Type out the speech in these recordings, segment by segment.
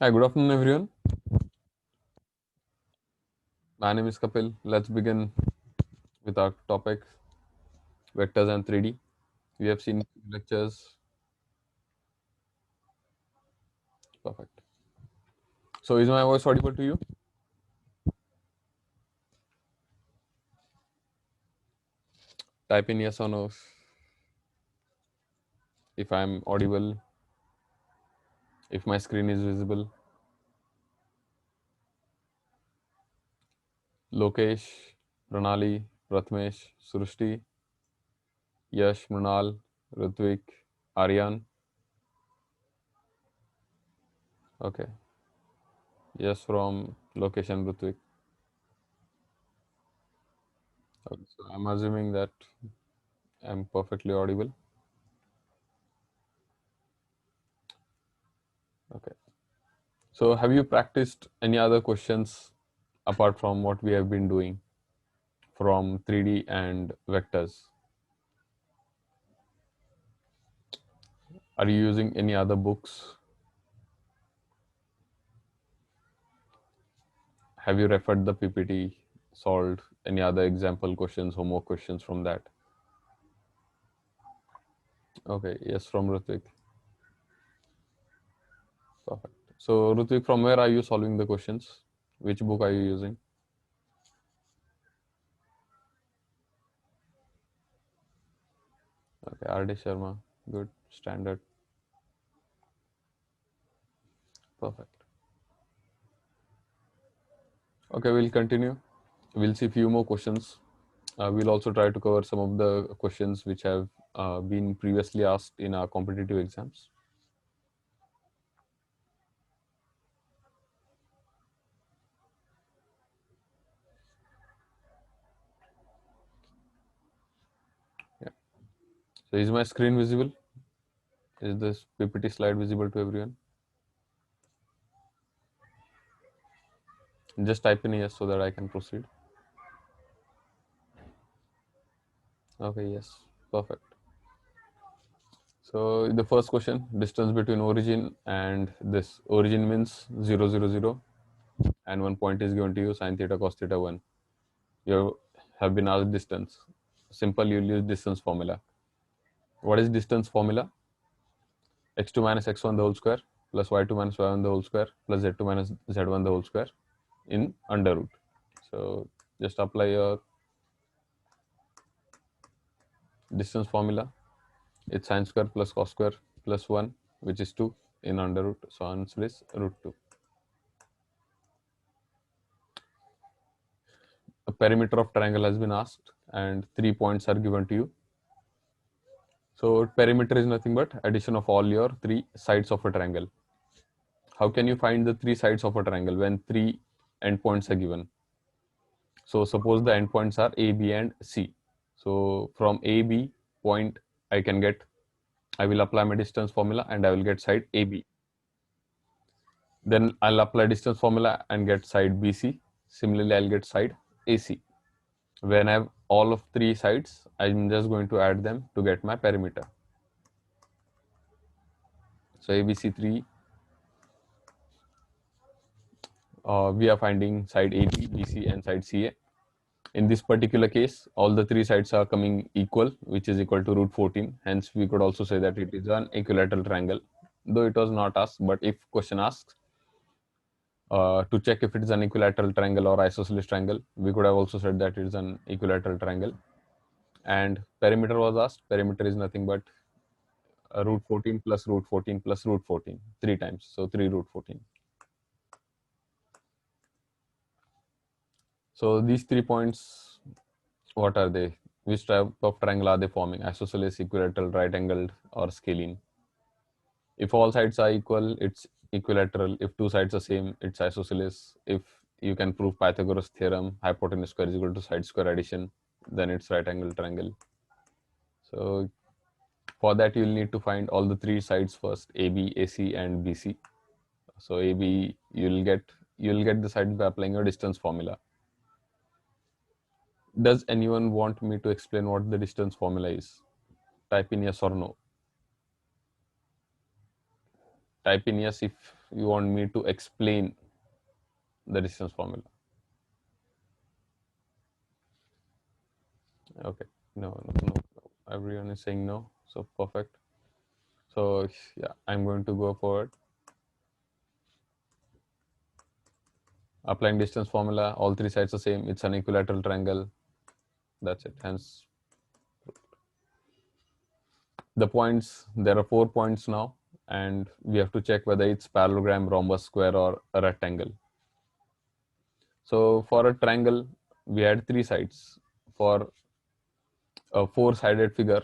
Hi, good afternoon, everyone. My name is Kapil. Let's begin with our topic vectors and 3D. We have seen lectures. Perfect. So, is my voice audible to you? Type in yes or no if I'm audible, if my screen is visible. Lokesh, Pranali, Pratmesh, Srushti, Yash, Mrunal, Ritvik, Aryan. Okay. Yes, from Lokesh and Ritvik. Okay, so, I'm assuming that I'm perfectly audible. Okay. So, have you practiced any other questions apart from what we have been doing from 3D and vectors? Are you using any other books? Have you referred the PPT, solved any other example questions, homework questions from that? Okay, yes, from Rutvik. Perfect. So, Rutvik, from where are you solving the questions? Which book are you using? Okay, R.D. Sharma. Good, standard. Perfect. Okay, we'll continue. We'll see few more questions. We'll also try to cover some of the questions which have been previously asked in our competitive exams. Yeah. So is my screen visible? Is this PPT slide visible to everyone? Just type in yes so that I can proceed. Okay, yes, perfect. So the first question, distance between origin and this. Origin means 0, 0, 0, and one point is given to you, sine theta, cos theta 1. You have been asked distance. Simple, you'll use distance formula. What is distance formula? X2 minus x1 the whole square plus y2 minus y1 the whole square plus z2 minus z1 the whole square in under root. So just apply your distance formula. It's sine square plus cos square plus 1, which is 2 in under root. So answer is root 2. A perimeter of triangle has been asked and 3 points are given to you. So perimeter is nothing but addition of all your 3 sides of a triangle. How can you find the 3 sides of a triangle when 3 endpoints are given? So suppose the endpoints are A, B and C. So from A, B point I will apply my distance formula and I will get side AB. Then I'll apply distance formula and get side BC. Similarly, I'll get side AC. When I have all of 3 sides, I'm just going to add them to get my perimeter. So ABC 3, we are finding side AB, BC and side CA. In this particular case, all the 3 sides are coming equal, which is equal to root 14. Hence, we could also say that it is an equilateral triangle. Though it was not asked, but if question asks, to check if it is an equilateral triangle or isosceles triangle, we could have also said that it is an equilateral triangle. And perimeter was asked. Perimeter is nothing but root 14 plus root 14 plus root 14, 3 times. So 3 root 14. So these 3 points, what are they? Which type of triangle are they forming? Isosceles, equilateral, right angled, or scalene? If all sides are equal, it's equilateral. If 2 sides are same, it's isosceles. If you can prove Pythagoras theorem, hypotenuse square is equal to side square addition, then it's right angle triangle. So for that, you'll need to find all the 3 sides first, AB, AC, and BC. So AB, you'll get the sides by applying your distance formula. Does anyone want me to explain what the distance formula is? Type in yes or no. Type in yes if you want me to explain the distance formula? Okay, no. Everyone is saying no, so perfect. So yeah, I'm going to go forward. Applying distance formula, all three sides are same. It's an equilateral triangle. That's it. Hence, the points, there are 4 points now, and we have to check whether it's parallelogram, rhombus, square, or a rectangle. So for a triangle, we had 3 sides. For a 4-sided figure,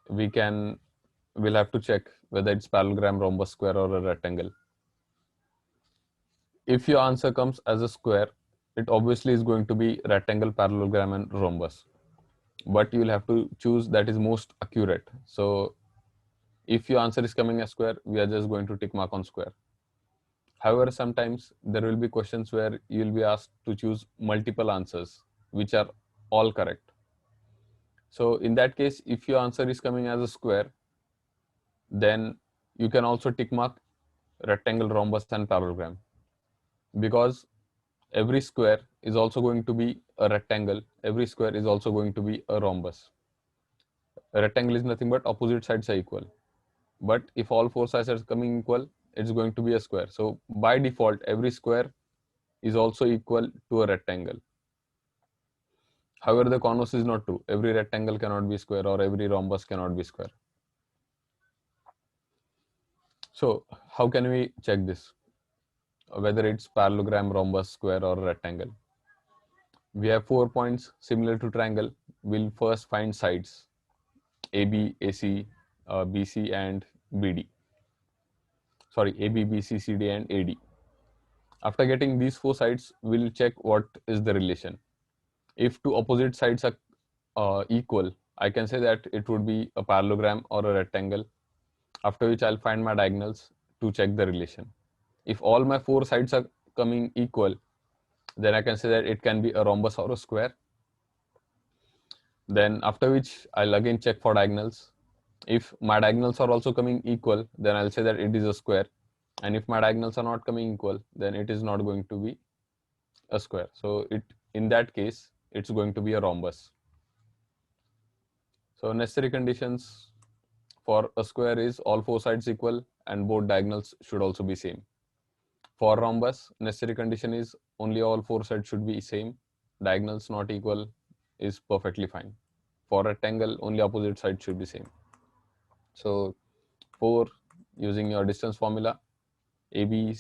we'll have to check whether it's parallelogram, rhombus, square, or a rectangle. If your answer comes as a square, it obviously is going to be rectangle, parallelogram, and rhombus. But you'll have to choose that is most accurate. So if your answer is coming as square, we are just going to tick mark on square. However, sometimes there will be questions where you'll be asked to choose multiple answers, which are all correct. So in that case, if your answer is coming as a square, then you can also tick mark rectangle, rhombus, and parallelogram, because every square is also going to be a rectangle, every square is also going to be a rhombus. A rectangle is nothing but opposite sides are equal. But if all 4 sides are coming equal, it's going to be a square. So by default, every square is also equal to a rectangle. However, the converse is not true. Every rectangle cannot be square, or every rhombus cannot be square. So how can we check this? Whether it's parallelogram, rhombus, square, or rectangle. We have 4 points similar to triangle. We'll first find sides AB, AC, BC, and BD. Sorry, AB, BC, CD, and AD. After getting these 4 sides, we'll check what is the relation. If 2 opposite sides are equal, I can say that it would be a parallelogram or a rectangle, after which I'll find my diagonals to check the relation. If all my 4 sides are coming equal, then I can say that it can be a rhombus or a square. Then after which I'll again check for diagonals. If my diagonals are also coming equal, then I'll say that it is a square. And if my diagonals are not coming equal, then it is not going to be a square. So in that case, it's going to be a rhombus. So necessary conditions for a square is all 4 sides equal and both diagonals should also be same. For rhombus, necessary condition is only all 4 sides should be same, diagonals not equal is perfectly fine. For rectangle, only opposite sides should be same. So for using your distance formula, AB,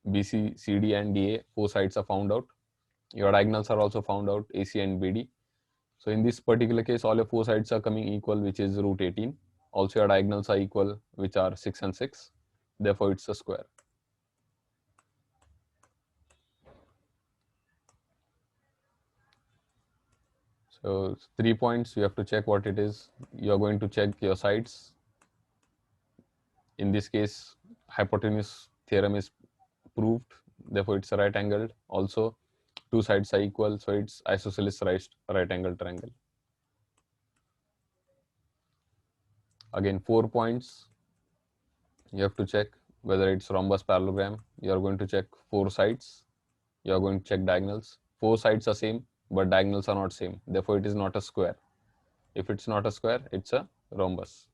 BC, CD, and DA, 4 sides are found out. Your diagonals are also found out, AC and BD. So in this particular case, all your 4 sides are coming equal, which is root 18. Also your diagonals are equal, which are 6 and 6. Therefore, it's a square. So 3 points, you have to check what it is. You're going to check your sides. In this case, hypotenuse theorem is proved. Therefore, it's a right angled. Also, 2 sides are equal. So it's isosceles right angle triangle. Again, 4 points. You have to check whether it's rhombus, parallelogram. You're going to check 4 sides. You're going to check diagonals. 4 sides are same, but diagonals are not same. Therefore, it is not a square. If it's not a square, it's a rhombus.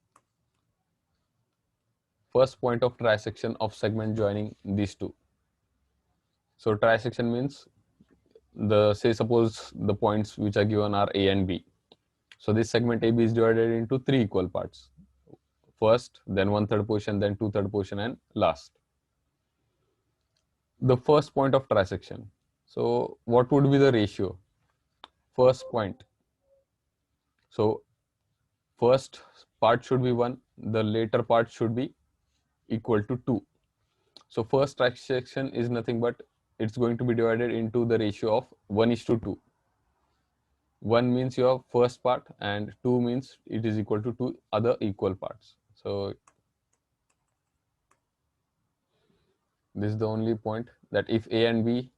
First point of trisection of segment joining these two. So trisection means suppose the points which are given are A and B. So this segment AB is divided into 3 equal parts. First, then 1/3 portion, then 2/3 portion, and last. The first point of trisection. So what would be the ratio? First point. So first part should be 1, the later part should be equal to 2. So first trisection is nothing but it's going to be divided into the ratio of 1:2. 1 means your first part and 2 means it is equal to 2 other equal parts. So this is the only point, that if A and B,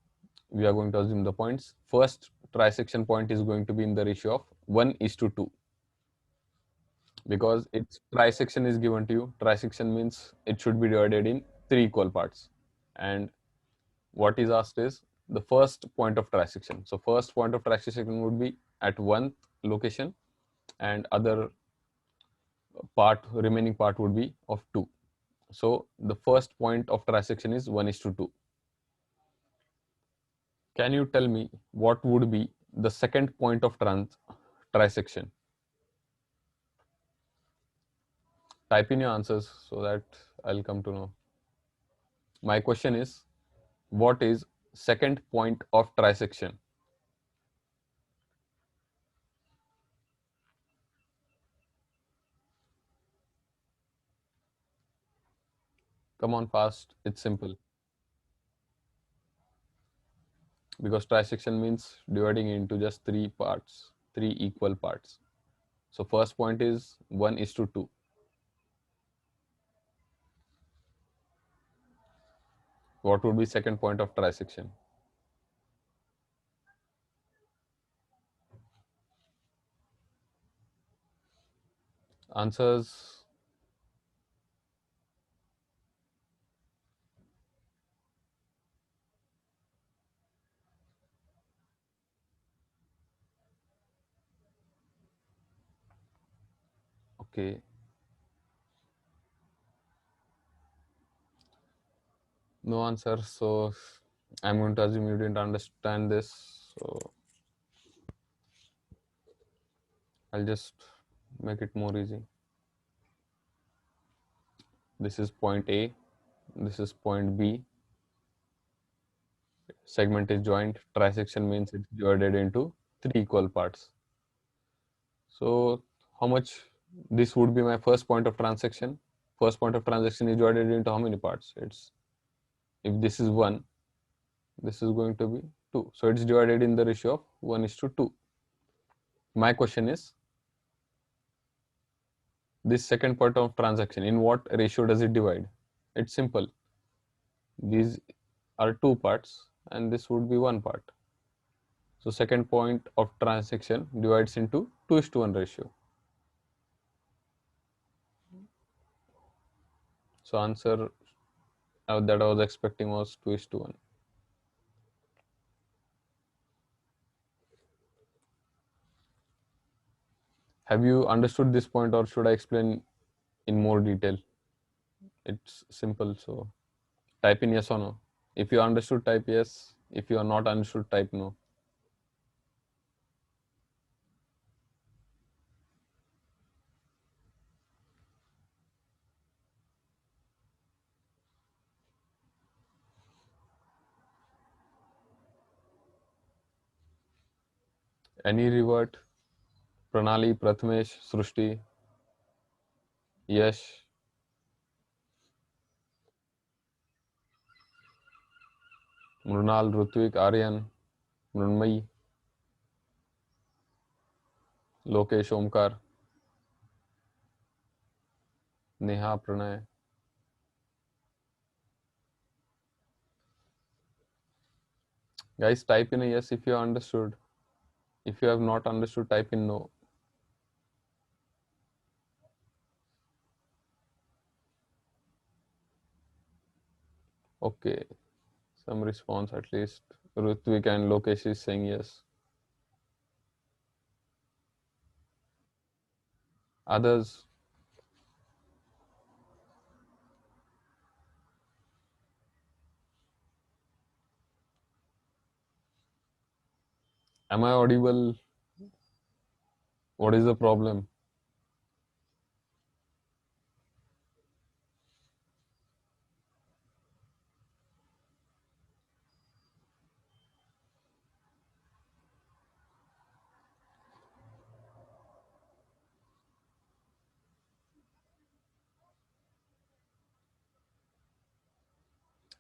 we are going to assume the points. First trisection point is going to be in the ratio of 1:2, because its trisection is given to you. Trisection means it should be divided in 3 equal parts. and what is asked is the first point of transaction. So first point of transaction would be at one location, and other part, remaining part would be of 2. So the first point of transaction is 1:2. Can you tell me what would be the second point of transaction? Type in your answers so that I'll come to know. My question is, what is second point of transaction? Come on, fast. It's simple. Because trisection means dividing into just 3 parts, 3 equal parts. So first point is 1:2. What would be second point of trisection? Answers. Okay. No answer. So I'm going to assume you didn't understand this. So I'll just make it more easy. This is point A. This is point B. Segment is joined. Trisection means it's divided into 3 equal parts. So how much this would be my first point of transaction? First point of transaction is divided into how many parts? It's, if this is 1, this is going to be 2. So it's divided in the ratio of 1:2. My question is, this second part of transaction, in what ratio does it divide? It's simple. These are 2 parts and this would be 1 part. So second point of transaction divides into 2:1 ratio. So answer that I was expecting was 2:1. Have you understood this point, or should I explain in more detail? It's simple. So type in yes or no. If you understood, type yes. If you are not understood, type no. Any revert? Pranali, Prathamesh, Srushti, Yash, Mrunal, Rutvik, Aryan, Mrunmayi, Lokesh, Omkar, Neha, Pranay. Guys, type in a yes if you understood. If you have not understood, type in no. Okay, some response at least. Rutvik and Lokesh is saying yes. Others, am I audible? What is the problem?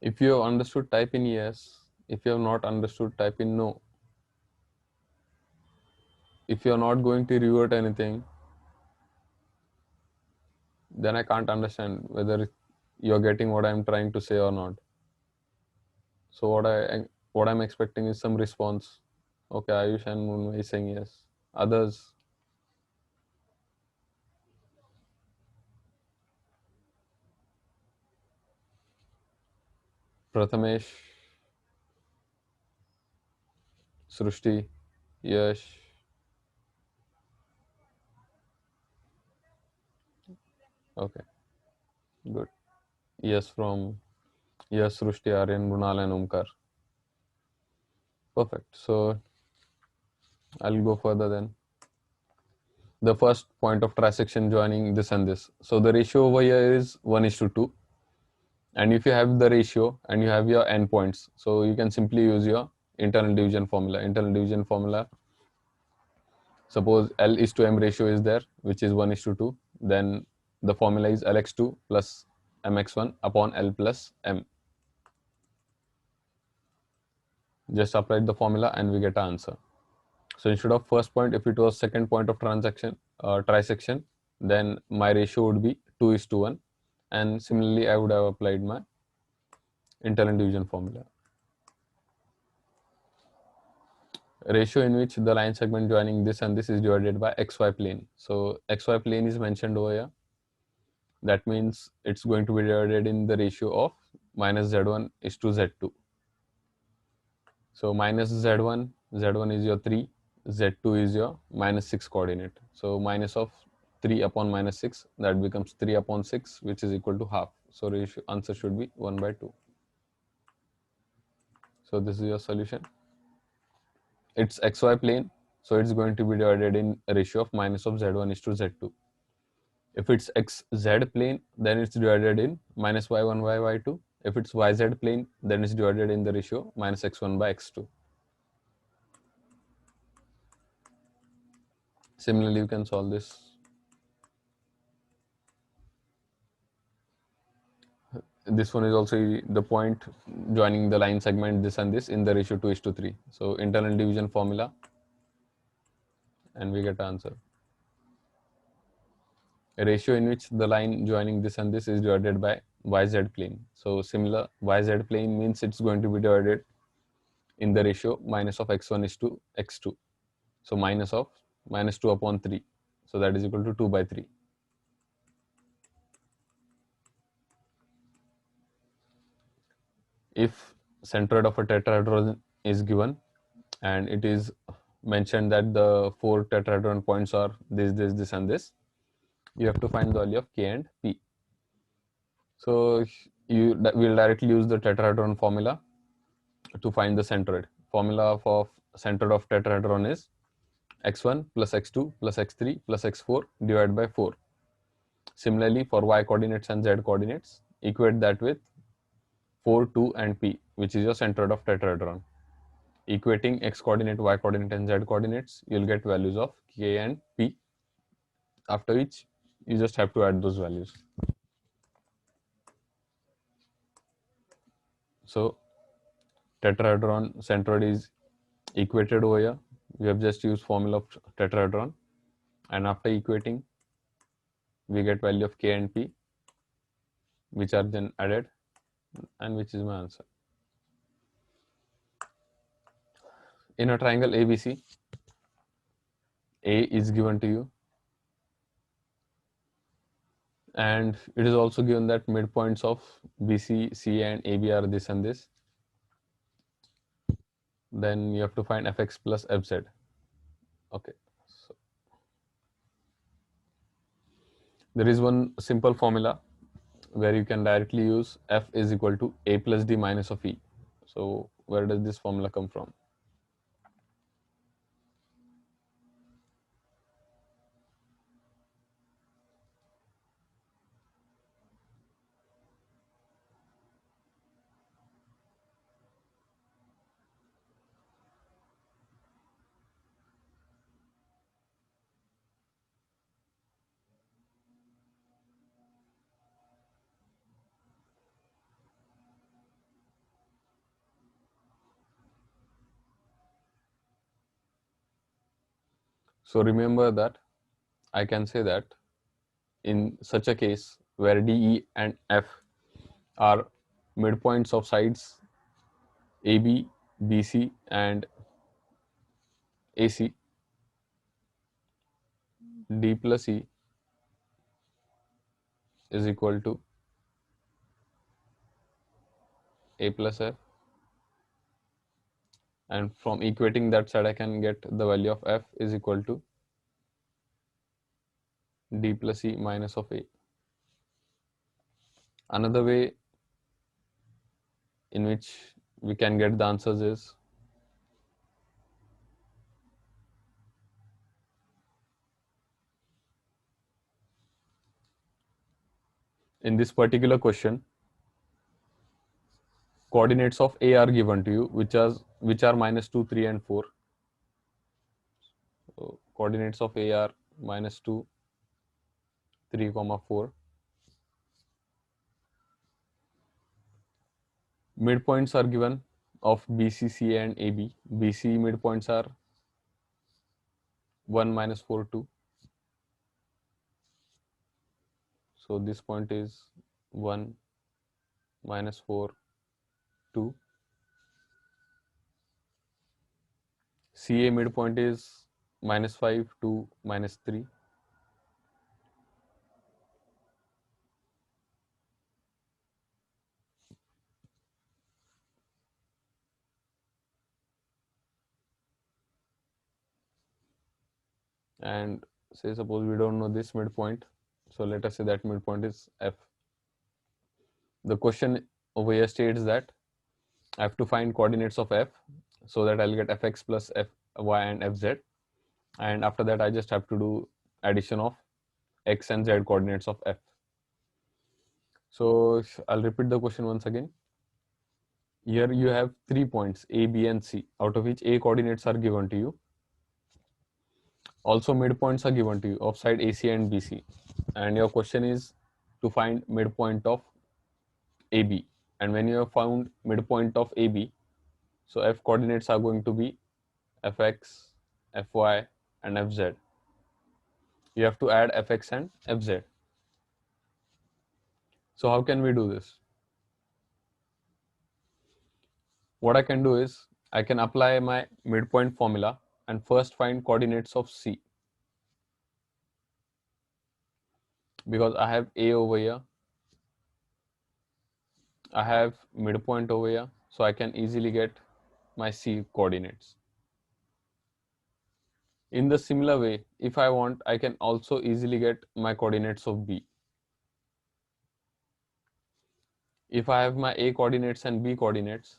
If you have understood, type in yes. If you have not understood, type in no. If you are not going to revert anything, then I can't understand whether you're getting what I'm trying to say or not. So what I'm expecting is some response. Okay, Ayush and Munmay is saying yes. Others, Prathamesh, Srushti, Yash. Okay, good. Yes, Srushti, Aryan, Brunal, and Omkar. Perfect. So I'll go further then. The first point of trisection joining this and this. So the ratio over here is 1:2. And if you have the ratio and you have your endpoints, so you can simply use your internal division formula. Internal division formula, suppose L is to M ratio is there, which is 1:2. Then the formula is Lx2 plus Mx1 upon L plus M. Just apply the formula and we get an answer. So instead of first point, if it was second point of trisection, then my ratio would be 2:1. And similarly, I would have applied my internal division formula. Ratio in which the line segment joining this and this is divided by xy plane. So xy plane is mentioned over here. That means it's going to be divided in the ratio of minus z1 is to z2. So minus z1 is your 3, z2 is your minus 6 coordinate. So minus of 3 upon minus 6, that becomes 3 upon 6, which is equal to half. So ratio answer should be 1/2. So this is your solution. It's xy plane, so it's going to be divided in a ratio of minus of z1 is to z2. If it's xz plane, then it's divided in minus y1 by y2. If it's yz plane, then it's divided in the ratio minus x1 by x2. Similarly, you can solve this. This one is also the point joining the line segment this and this in the ratio 2:3. So internal division formula, and we get answer. A ratio in which the line joining this and this is divided by yz plane. So similar, yz plane means it's going to be divided in the ratio minus of x1 is to x2. So minus of minus 2 upon 3. So that is equal to 2/3. If centroid of a tetrahedron is given and it is mentioned that the 4 tetrahedron points are this and this, you have to find the value of k and p. So we'll directly use the tetrahedron formula to find the centroid. Formula for centroid of tetrahedron is x1 plus x2 plus x3 plus x4 divided by 4. Similarly, for y coordinates and z coordinates, equate that with 4, 2 and p, which is your centroid of tetrahedron. Equating x coordinate, y coordinate and z coordinates, you'll get values of k and p, after which you just have to add those values. So tetrahedron centroid is equated over here. We have just used formula of tetrahedron, and after equating we get value of k and p, which are then added, and which is my answer. In a triangle ABC, A is given to you, and it is also given that midpoints of BC, CA and AB are this and this. Then you have to find fx plus fz. Okay, so there is one simple formula where you can directly use f is equal to a plus d minus of e. So where does this formula come from? So remember that I can say that in such a case where D, E and F are midpoints of sides AB, BC and AC, D plus E is equal to a plus f, and from equating that side I can get the value of f is equal to d plus e minus of a. Another way in which we can get the answers is in this particular question, coordinates of a are given to you, which are minus 2, 3, and 4. So coordinates of a are minus 2, 3, 4. Midpoints are given of BC, CA, and AB. BC midpoints are 1, minus 4, 2. So this point is 1, minus 4, 2. CA midpoint is minus 5, 2, minus 3. And say suppose we don't know this midpoint, so let us say that midpoint is F. The question over here states that I have to find coordinates of F, so that I'll get fx plus fy and fz, and after that I just have to do addition of x and z coordinates of F. So I'll repeat the question once again. Here you have 3 points A, B, and C, out of which A coordinates are given to you. Also midpoints are given to you of side AC and BC, and your question is to find midpoint of AB. And when you have found midpoint of AB, so F coordinates are going to be fx, fy, and fz. You have to add fx and fz. So how can we do this? What I can do is I can apply my midpoint formula and first find coordinates of C, because I have A over here, I have midpoint over here, so I can easily get my C coordinates. In the similar way, if I want, I can also easily get my coordinates of B. If I have my A coordinates and B coordinates,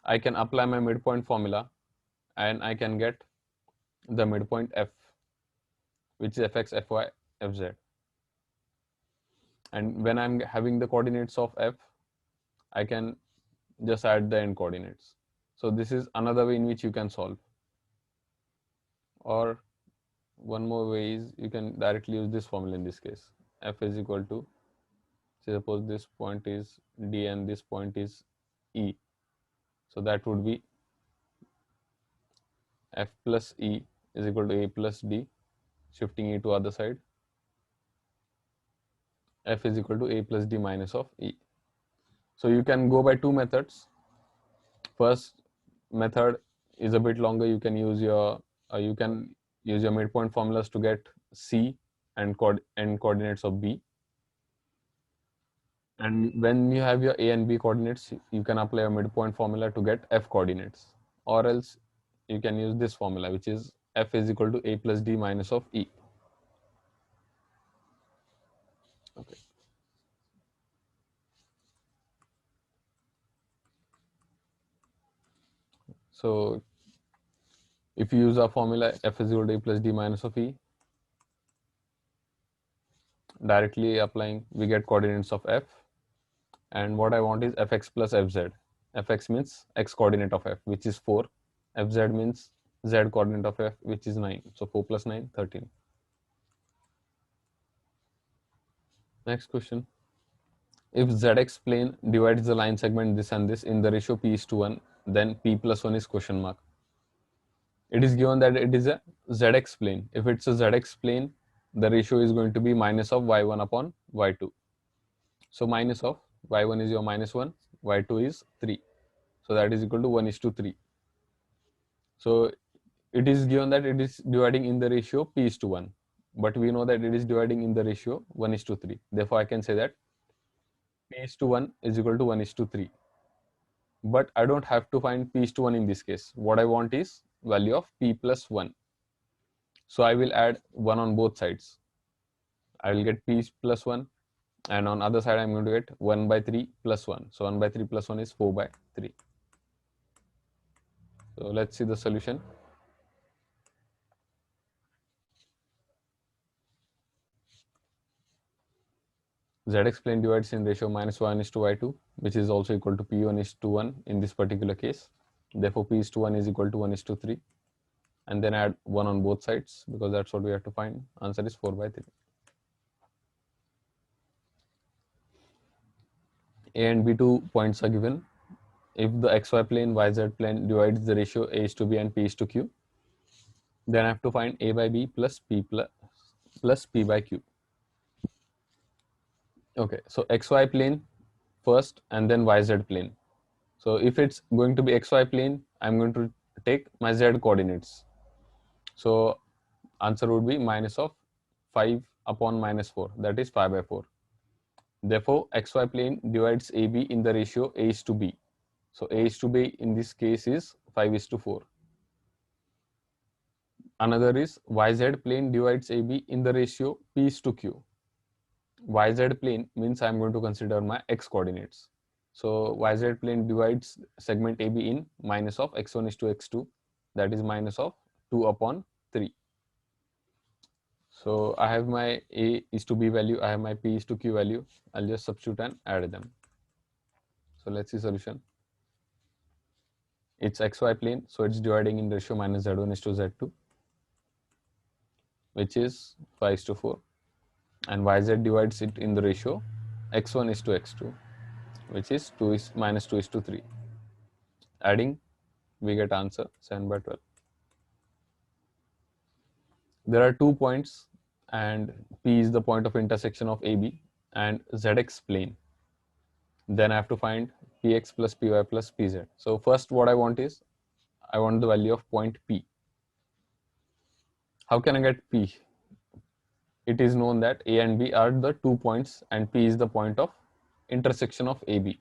I can apply my midpoint formula and I can get the midpoint F, which is fx, fy, fz. And when I'm having the coordinates of F, I can just add the end coordinates. So this is another way in which you can solve. Or one more way is you can directly use this formula in this case. F is equal to, say suppose this point is D and this point is E. So that would be F plus E is equal to A plus D, shifting E to other side. F is equal to A plus D minus of E. So you can go by two methods. First method is a bit longer. You can use your midpoint formulas to get C and coordinates of B. And when you have your A and B coordinates, you can apply a midpoint formula to get F coordinates. Or else you can use this formula, which is F is equal to A plus D minus of E. Okay. So if you use our formula F is equal to A plus D minus of E, directly applying, we get coordinates of F. And what I want is fx plus fz. Fx means x coordinate of F, which is 4. Fz means z coordinate of F, which is 9. So 4 plus 9, 13. Next question. If zx plane divides the line segment this and this in the ratio p is to 1, then p plus 1 is question mark. It is given that it is a zx plane. If it's a zx plane, the ratio is going to be minus of y1 upon y2. So minus of y1 is your minus 1, y2 is 3. So that is equal to 1 is to 3. So it is given that it is dividing in the ratio p is to 1. But we know that it is dividing in the ratio 1 is to 3. Therefore, I can say that p is to 1 is equal to 1 is to 3. but I don't have to find p is to 1 in this case. What I want is value of p plus 1. So I will add 1 on both sides. I will get p plus 1, and on other side I'm going to get 1 by 3 plus 1. So 1 by 3 plus 1 is 4 by 3. So let's see the solution. Zx plane divides in ratio -1 is to y2, which is also equal to p1 is to 1 in this particular case. Therefore p is to 1 is equal to 1 is to 3, and then add 1 on both sides because that's what we have to find. Answer is 4 by 3. A and B 2 points are given. If the xy plane, yz plane divides the ratio a is to b and p is to q, then I have to find a by b plus p by q. Okay, so xy plane first and then yz plane. So if it's going to be xy plane, I'm going to take my z coordinates. So answer would be minus of 5 upon minus 4, that is 5 by 4. Therefore xy plane divides AB in the ratio a is to b. So a is to b in this case is 5 is to 4. Another is yz plane divides AB in the ratio p is to q. YZ plane means I'm going to consider my x coordinates. So YZ plane divides segment AB in minus of x1 is to x2, that is minus of 2 upon 3. So I have my A is to B value, I have my P is to Q value. I'll just substitute and add them. So let's see solution. It's XY plane, so it's dividing in ratio minus Z1 is to Z2, which is 5 is to 4. And YZ divides it in the ratio x1 is to x2, which is 2 is minus 2 is to 3. Adding, we get answer 7 by 12. There are 2 points, and P is the point of intersection of AB and ZX plane. Then I have to find Px plus Py plus Pz. So first what I want is, I want the value of point P. How can I get P? It is known that A and B are the 2 points and P is the point of intersection of AB.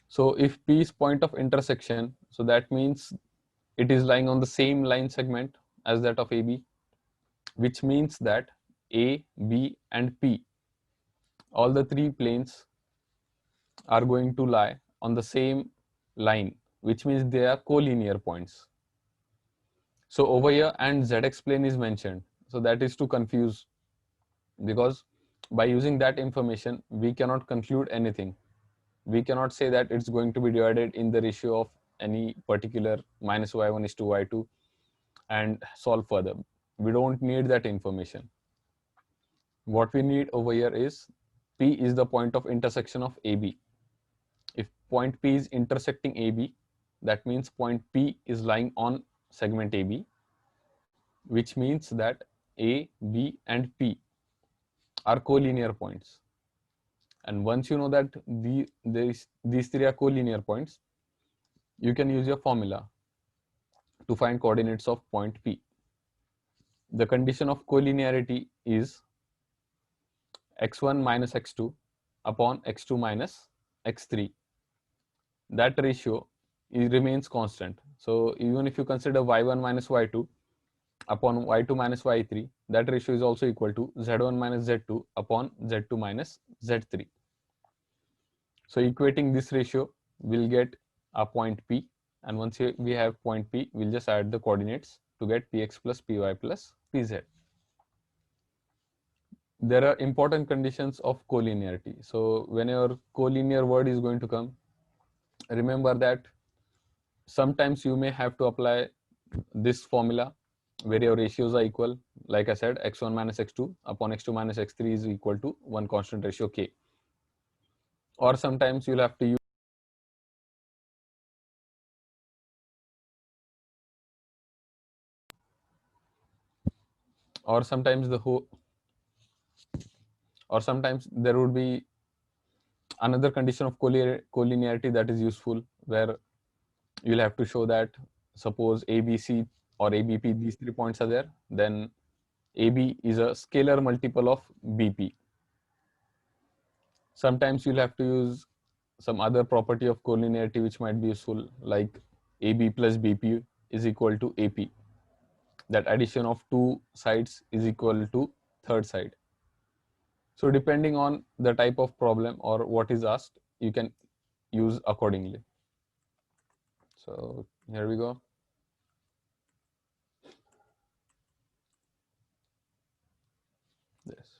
So if P is point of intersection, so that means it is lying on the same line segment as that of AB, which means that A, B and P, all the 3 planes are going to lie on the same line, which means they are collinear points. So over here and ZX plane is mentioned, so that is to confuse, because by using that information we cannot conclude anything. We cannot say that it's going to be divided in the ratio of any particular minus y1 is to y2 and solve further. We don't need that information. What we need over here is P is the point of intersection of AB. If point P is intersecting AB, that means point P is lying on segment AB, which means that A, B and P are collinear points. And once you know that these 3 are collinear points, you can use your formula to find coordinates of point P. The condition of collinearity is x1 minus x2 upon x2 minus x3. That ratio remains constant. So even if you consider y1 minus y2 upon y2 minus y3, that ratio is also equal to z1 minus z2 upon z2 minus z3. So equating this ratio, we'll get a point P, and once we have point P, we'll just add the coordinates to get Px plus Py plus Pz. There are important conditions of collinearity. So whenever collinear word is going to come, remember that sometimes you may have to apply this formula where your ratios are equal. Like I said, x1 minus x2 upon x2 minus x3 is equal to one constant ratio k. Or sometimes you'll have to use, or sometimes there would be another condition of collinearity that is useful, where you'll have to show that suppose ABC or ABP, these 3 points are there, then AB is a scalar multiple of BP. Sometimes you'll have to use some other property of collinearity which might be useful, like AB plus BP is equal to AP. That addition of two sides is equal to third side. So depending on the type of problem or what is asked, you can use accordingly. So here we go. This.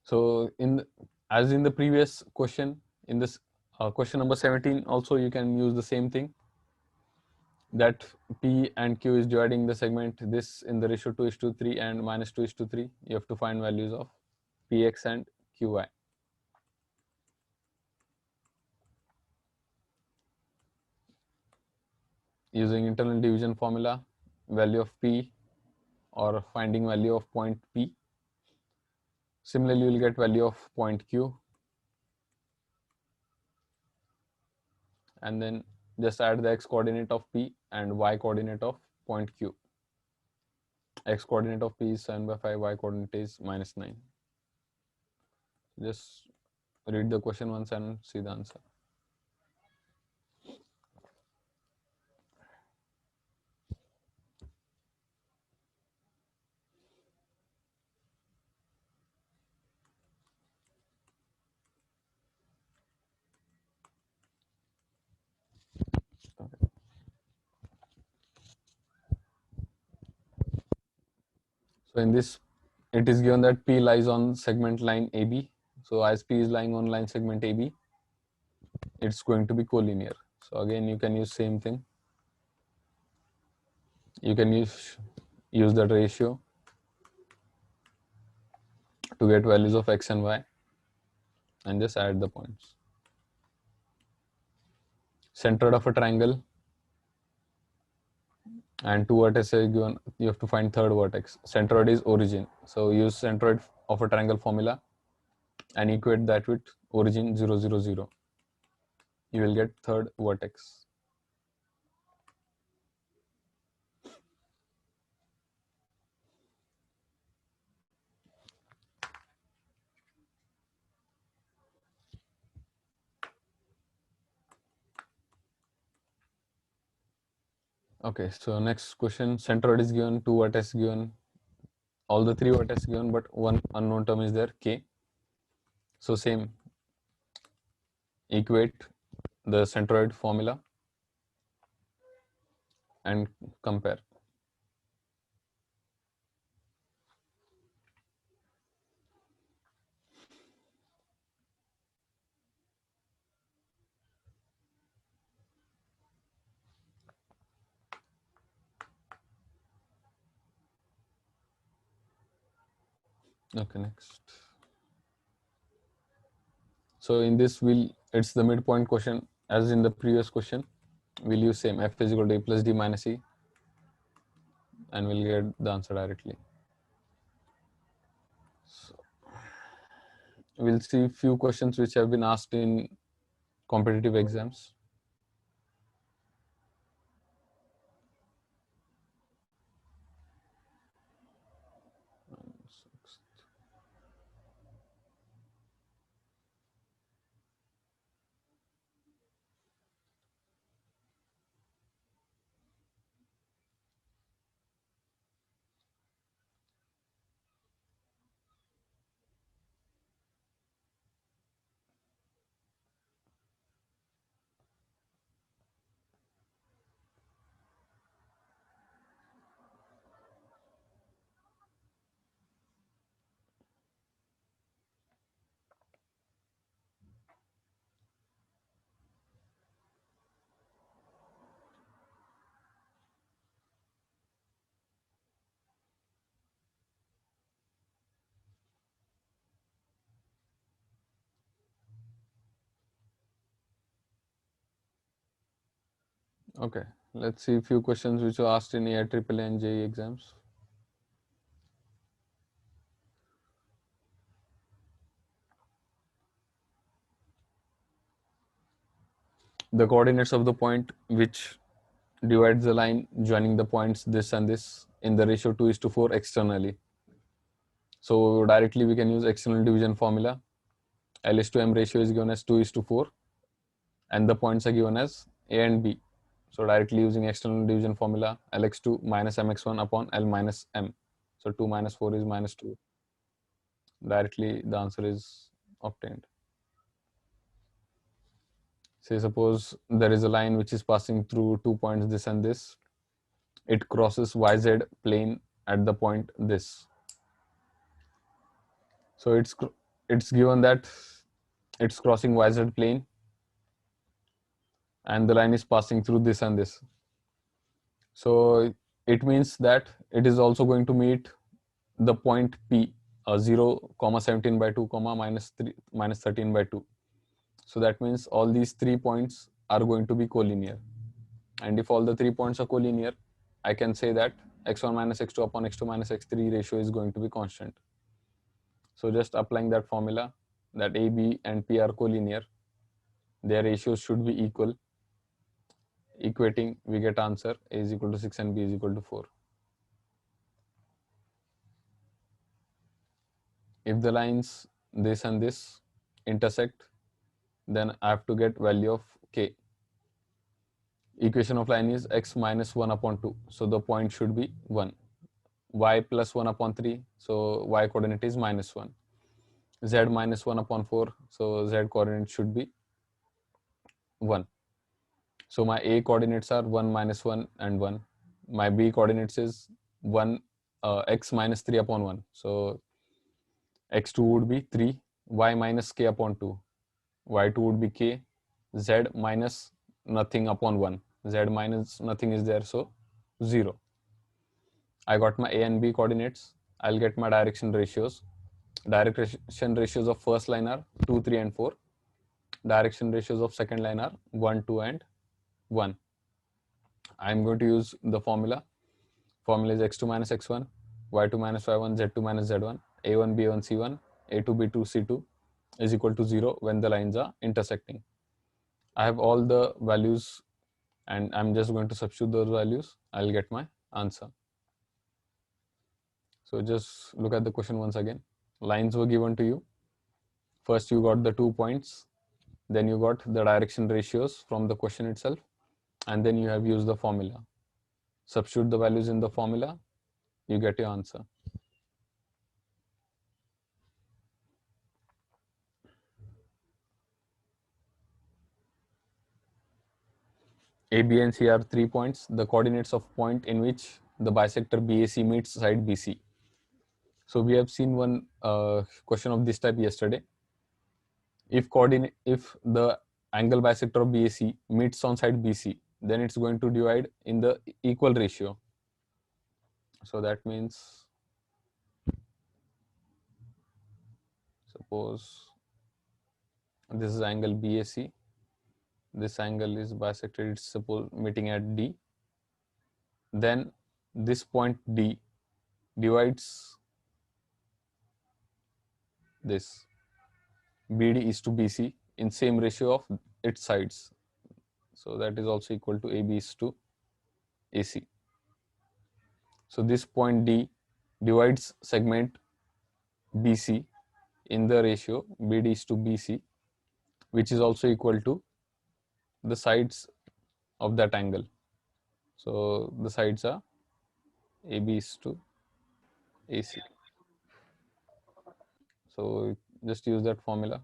So as in the previous question, in this question number 17, also you can use the same thing, that P and Q is dividing the segment this in the ratio 2:3 and minus 2:3. You have to find values of Px and Qy. Using internal division formula, value of P or finding value of point P. Similarly, you will get value of point Q, and then just add the x coordinate of P and y coordinate of point Q. X coordinate of P is 7/5, y coordinate is -9. Just read the question once and see the answer. So in this, it is given that P lies on segment line AB. So as P is lying on line segment AB, it's going to be collinear. So again, you can use same thing. You can use that ratio to get values of x and y, and just add the points. Centroid of a triangle and two vertices given, you have to find third vertex. Centroid is origin, so use centroid of a triangle formula and equate that with origin 0, 0, 0. You will get third vertex. Okay, so next question, centroid is given, two vertices given, all the three vertices given, but one unknown term is there, k. So same, equate the centroid formula and compare. Okay, next. So in this, it's the midpoint question as in the previous question. We'll use same, f is equal to a plus d minus e, and we'll get the answer directly. So we'll see few questions which have been asked in competitive exams. Okay, let's see a few questions which were asked in AIEEE and JEE exams. The coordinates of the point which divides the line joining the points this and this in the ratio 2:4 externally. So directly we can use external division formula. L:/M ratio is given as 2:4 and the points are given as A and B. So directly using external division formula, Lx2 minus Mx1 upon L minus M. So 2 minus 4 is minus 2. Directly the answer is obtained. Say suppose there is a line which is passing through 2 points this and this. It crosses YZ plane at the point this. So it's given that it's crossing YZ plane and the line is passing through this and this. So it means that it is also going to meet the point P, 0, 17 by 2, minus 3, minus 13 by 2. So that means all these 3 points are going to be collinear. And if all the 3 points are collinear, I can say that x1 minus x2 upon x2 minus x3 ratio is going to be constant. So just applying that formula that A, B and P are collinear, their ratios should be equal. Equating, we get answer A is equal to 6 and B is equal to 4. If the lines this and this intersect, then I have to get value of K. Equation of line is x minus 1 upon 2. So the point should be 1. Y plus 1 upon 3. So y coordinate is minus 1. Z minus 1 upon 4. So Z coordinate should be 1. So my A coordinates are 1 minus 1 and 1. My B coordinates is 1 x minus 3 upon 1. So x2 would be 3, y minus k upon 2. Y2 would be k, z minus nothing upon 1. Z minus nothing is there, so 0. I got my A and B coordinates. I'll get my direction ratios. Direction ratios of first line are 2, 3 and 4. Direction ratios of second line are 1, 2 and 1. I'm going to use the formula. Formula is x2 minus x1, y2 minus y1, z2 minus z1, a1, b1, c1, a2, b2, c2 is equal to 0 when the lines are intersecting. I have all the values and I'm just going to substitute those values. I'll get my answer. So just look at the question once again. Lines were given to you. First you got the 2 points, then you got the direction ratios from the question itself, and then you have used the formula. Substitute the values in the formula, you get your answer. A, B and C are 3 points, the coordinates of point in which the bisector BAC meets side BC. So we have seen one question of this type yesterday. If the angle bisector of BAC meets on side BC, then it's going to divide in the equal ratio. So that means, suppose this is angle BAC, this angle is bisected, it's suppose meeting at D, then this point D divides this BD is to BC in same ratio of its sides. So that is also equal to AB is to AC. So this point D divides segment BC in the ratio BD is to BC, which is also equal to the sides of that angle. So the sides are AB is to AC. So just use that formula.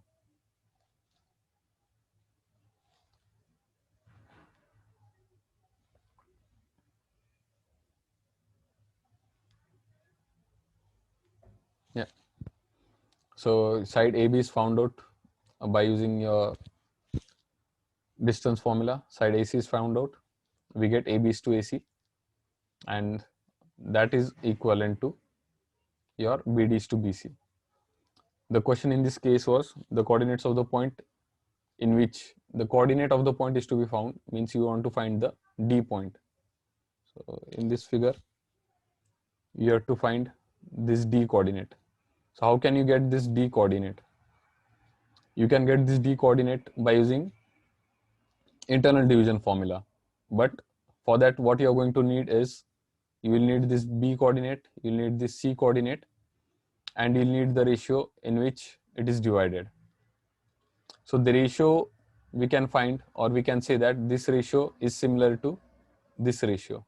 Yeah. So side AB is found out by using your distance formula. Side AC is found out. We get AB is to AC, and that is equivalent to your BD is to BC. The question in this case was the coordinates of the point in which the coordinate of the point is to be found, means you want to find the D point. So in this figure, you have to find this D coordinate. So how can you get this D coordinate? You can get this D coordinate by using internal division formula. But For that, what you're going to need is, you will need this B coordinate, you'll need this C coordinate, and you'll need the ratio in which it is divided. So the ratio we can find, or we can say that this ratio is similar to this ratio.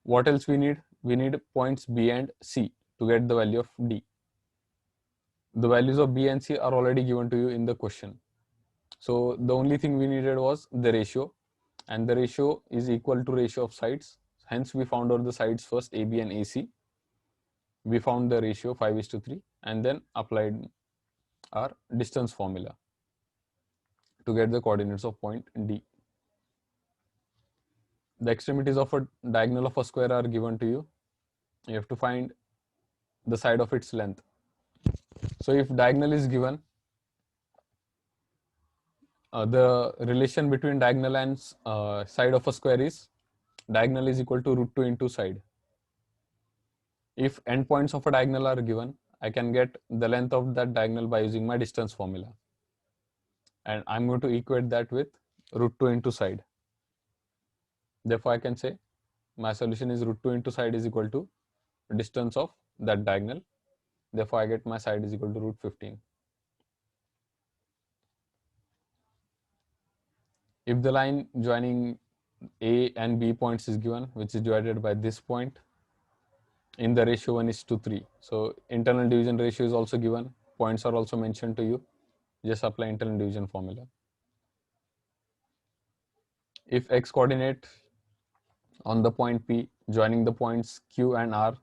What else we need? We need points B and C to get the value of D. The values of B and C are already given to you in the question. So the only thing we needed was the ratio, and the ratio is equal to ratio of sides. Hence we found out the sides first, AB and AC. We found the ratio 5:3 and then applied our distance formula to get the coordinates of point D. The extremities of a diagonal of a square are given to you. You have to find the side of its length. So if diagonal is given, the relation between diagonal and side of a square is diagonal is equal to root 2 into side. If endpoints of a diagonal are given, I can get the length of that diagonal by using my distance formula. And I'm going to equate that with root 2 into side. Therefore, I can say my solution is root 2 into side is equal to distance of that diagonal. Therefore, I get my side is equal to root 15. If the line joining A and B points is given, which is divided by this point in the ratio 1:3. So internal division ratio is also given. Points are also mentioned to you. Just apply internal division formula. If x coordinate on the point P joining the points Q and R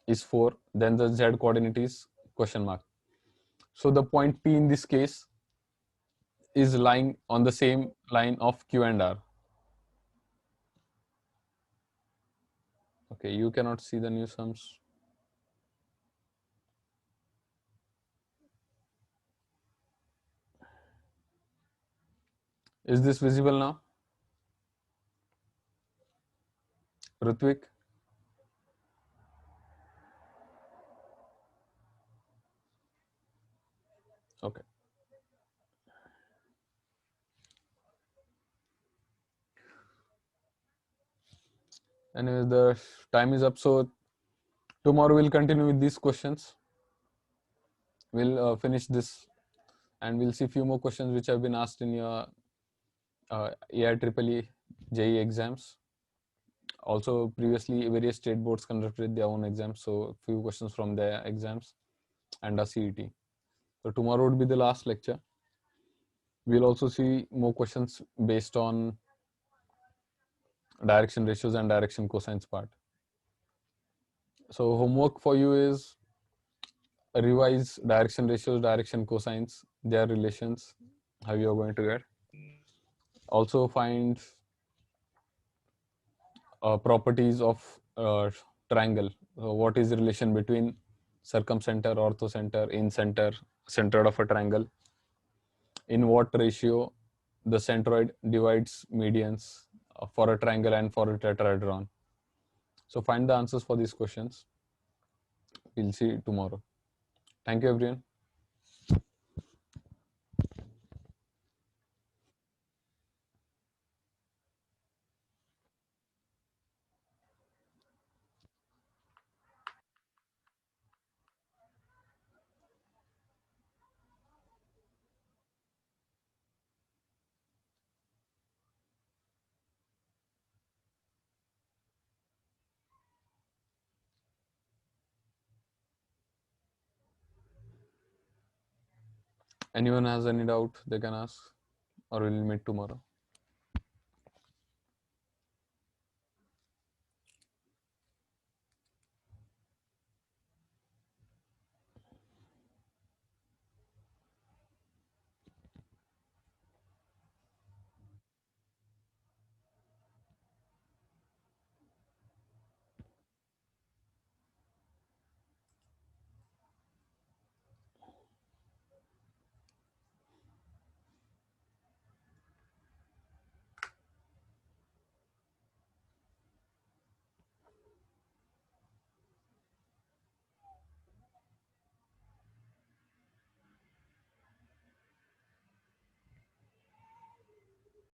is 4, then the z coordinate is question mark. So the point P in this case is lying on the same line of Q and R. Okay, you cannot see the new sums. Is this visible now? Ritvik? Okay. Anyway, the time is up. So tomorrow we'll continue with these questions. We'll finish this and we'll see few more questions which have been asked in your AIEEE JEE exams. Also, previously various state boards conducted their own exams, so few questions from their exams and a CET. So tomorrow would be the last lecture. We'll also see more questions based on direction ratios and direction cosines part. So homework for you is revise direction ratios, direction cosines, their relations, how you are going to get. Also find properties of triangle. So what is the relation between circumcenter, orthocenter, incenter, centroid of a triangle? In what ratio the centroid divides medians for a triangle and for a tetrahedron? So find the answers for these questions. We'll see tomorrow. Thank you, everyone. Anyone has any doubt, they can ask, or we'll meet tomorrow.